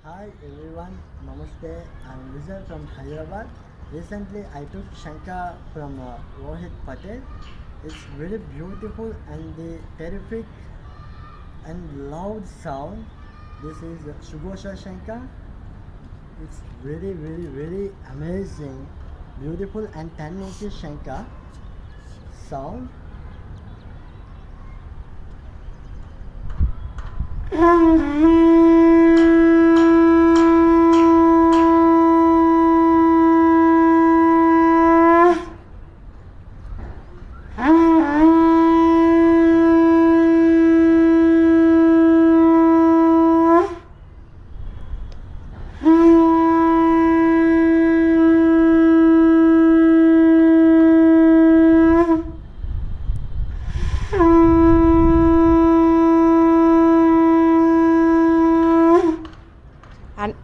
Hi everyone, Namaste. I'm Vijay from Hyderabad. Recently I took Shankh from Rohit Patel. It's very beautiful and the terrific and loud sound. This is Sughosh Shankh. It's very amazing, beautiful and 10 inches Shankh sound. And